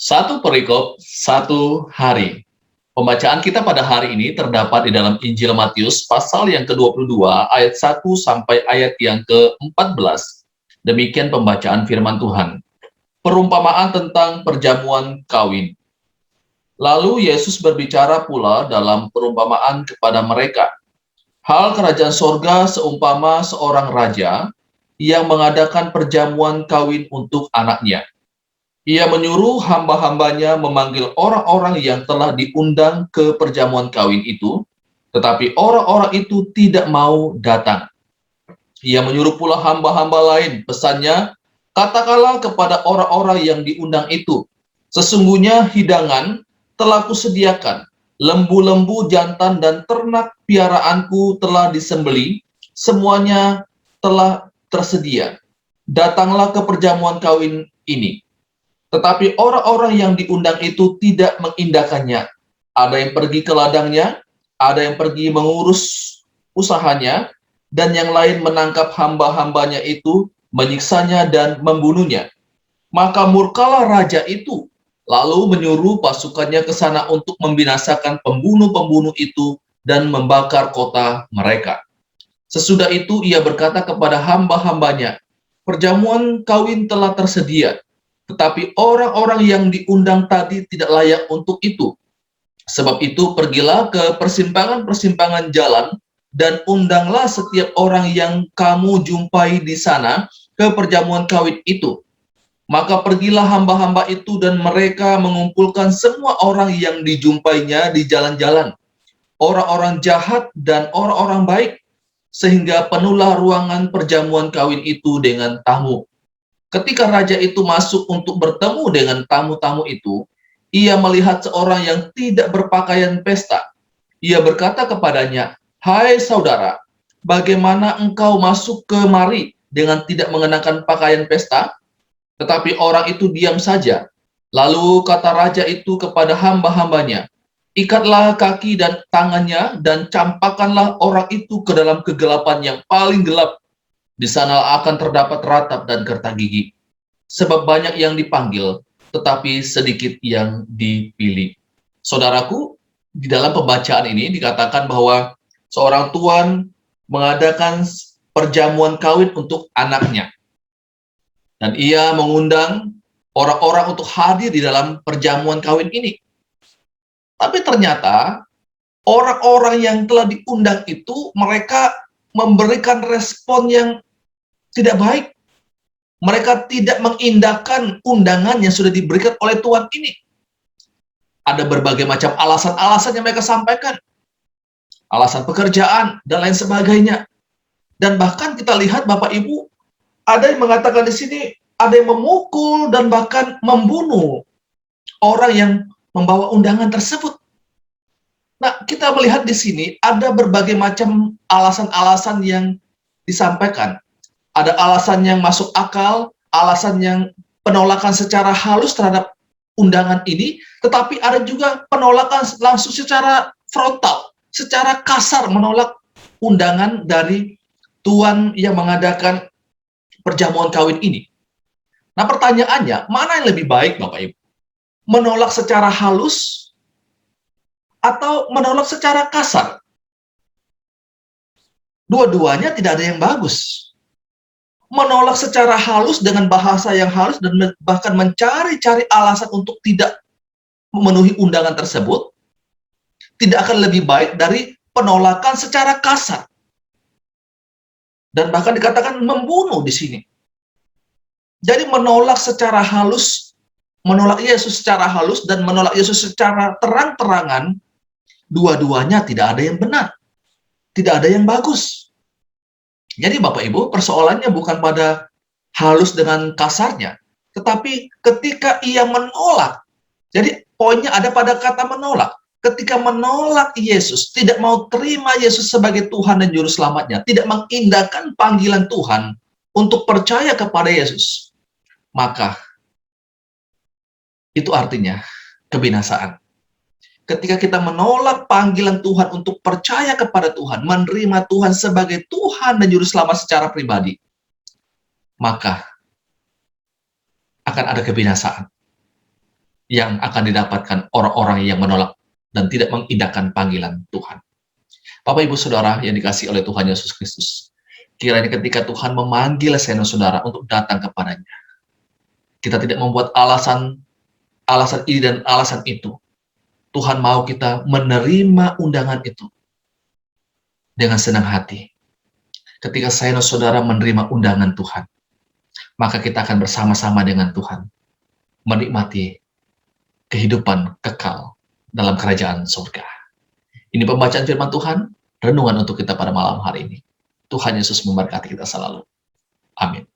Satu perikop, satu hari. Pembacaan kita pada hari ini terdapat di dalam Injil Matius pasal yang ke-22 ayat 1 sampai ayat yang ke-14. Demikian pembacaan firman Tuhan. Perumpamaan tentang perjamuan kawin. Lalu Yesus berbicara pula dalam perumpamaan kepada mereka. Hal kerajaan sorga seumpama seorang raja yang mengadakan perjamuan kawin untuk anaknya. Ia menyuruh hamba-hambanya memanggil orang-orang yang telah diundang ke perjamuan kawin itu, tetapi orang-orang itu tidak mau datang. Ia menyuruh pula hamba-hamba lain, pesannya, katakanlah kepada orang-orang yang diundang itu, sesungguhnya hidangan telah kusediakan, lembu-lembu jantan dan ternak piaraanku telah disembeli, semuanya telah tersedia. Datanglah ke perjamuan kawin ini. Tetapi orang-orang yang diundang itu tidak mengindahkannya. Ada yang pergi ke ladangnya, ada yang pergi mengurus usahanya, dan yang lain menangkap hamba-hambanya itu, menyiksanya dan membunuhnya. Maka murkalah raja itu, lalu menyuruh pasukannya ke sana untuk membinasakan pembunuh-pembunuh itu dan membakar kota mereka. Sesudah itu ia berkata kepada hamba-hambanya, perjamuan kawin telah tersedia, tetapi orang-orang yang diundang tadi tidak layak untuk itu. Sebab itu pergilah ke persimpangan-persimpangan jalan dan undanglah setiap orang yang kamu jumpai di sana ke perjamuan kawin itu. Maka pergilah hamba-hamba itu dan mereka mengumpulkan semua orang yang dijumpainya di jalan-jalan, orang-orang jahat dan orang-orang baik, sehingga penuhlah ruangan perjamuan kawin itu dengan tamu. Ketika raja itu masuk untuk bertemu dengan tamu-tamu itu, ia melihat seorang yang tidak berpakaian pesta. Ia berkata kepadanya, "Hai saudara, bagaimana engkau masuk kemari dengan tidak mengenakan pakaian pesta?" Tetapi orang itu diam saja. Lalu kata raja itu kepada hamba-hambanya, "Ikatlah kaki dan tangannya dan campakkanlah orang itu ke dalam kegelapan yang paling gelap. Di sana akan terdapat ratap dan gertak gigi. Sebab banyak yang dipanggil, tetapi sedikit yang dipilih." Saudaraku, di dalam pembacaan ini dikatakan bahwa seorang tuan mengadakan perjamuan kawin untuk anaknya. Dan ia mengundang orang-orang untuk hadir di dalam perjamuan kawin ini. Tapi ternyata orang-orang yang telah diundang itu, mereka memberikan respon yang tidak baik. Mereka tidak mengindahkan undangan yang sudah diberikan oleh Tuhan ini. Ada berbagai macam alasan-alasan yang mereka sampaikan. Alasan pekerjaan, dan lain sebagainya. Dan bahkan kita lihat Bapak Ibu, ada yang mengatakan di sini, ada yang memukul dan bahkan membunuh orang yang membawa undangan tersebut. Nah, kita melihat di sini ada berbagai macam alasan-alasan yang disampaikan. Ada alasan yang masuk akal, alasan yang penolakan secara halus terhadap undangan ini, tetapi ada juga penolakan langsung secara frontal, secara kasar menolak undangan dari tuan yang mengadakan perjamuan kawin ini. Nah, pertanyaannya, mana yang lebih baik, Bapak Ibu? Menolak secara halus atau menolak secara kasar? Dua-duanya tidak ada yang bagus. Menolak secara halus dengan bahasa yang halus dan bahkan mencari-cari alasan untuk tidak memenuhi undangan tersebut tidak akan lebih baik dari penolakan secara kasar. Dan bahkan dikatakan membunuh di sini. Jadi menolak secara halus, menolak Yesus secara halus dan menolak Yesus secara terang-terangan, dua-duanya tidak ada yang benar. Tidak ada yang bagus. Jadi Bapak Ibu, persoalannya bukan pada halus dengan kasarnya, tetapi ketika ia menolak. Jadi poinnya ada pada kata menolak. Ketika menolak Yesus, tidak mau terima Yesus sebagai Tuhan dan Juru Selamatnya, tidak mengindahkan panggilan Tuhan untuk percaya kepada Yesus, maka itu artinya kebinasaan. Ketika kita menolak panggilan Tuhan untuk percaya kepada Tuhan, menerima Tuhan sebagai Tuhan dan Juru Selamat secara pribadi, maka akan ada kebinasaan. yang akan didapatkan orang-orang yang menolak dan tidak mengindahkan panggilan Tuhan. Bapak, Ibu, Saudara yang dikasihi oleh Tuhan Yesus Kristus, kiranya ketika Tuhan memanggil saya dan saudara untuk datang kepadanya, kita tidak membuat alasan ini dan alasan itu. Tuhan mau kita menerima undangan itu dengan senang hati. Ketika saya dan saudara menerima undangan Tuhan, maka kita akan bersama-sama dengan Tuhan menikmati kehidupan kekal dalam kerajaan surga. Ini pembacaan firman Tuhan, renungan untuk kita pada malam hari ini. Tuhan Yesus memberkati kita selalu. Amin.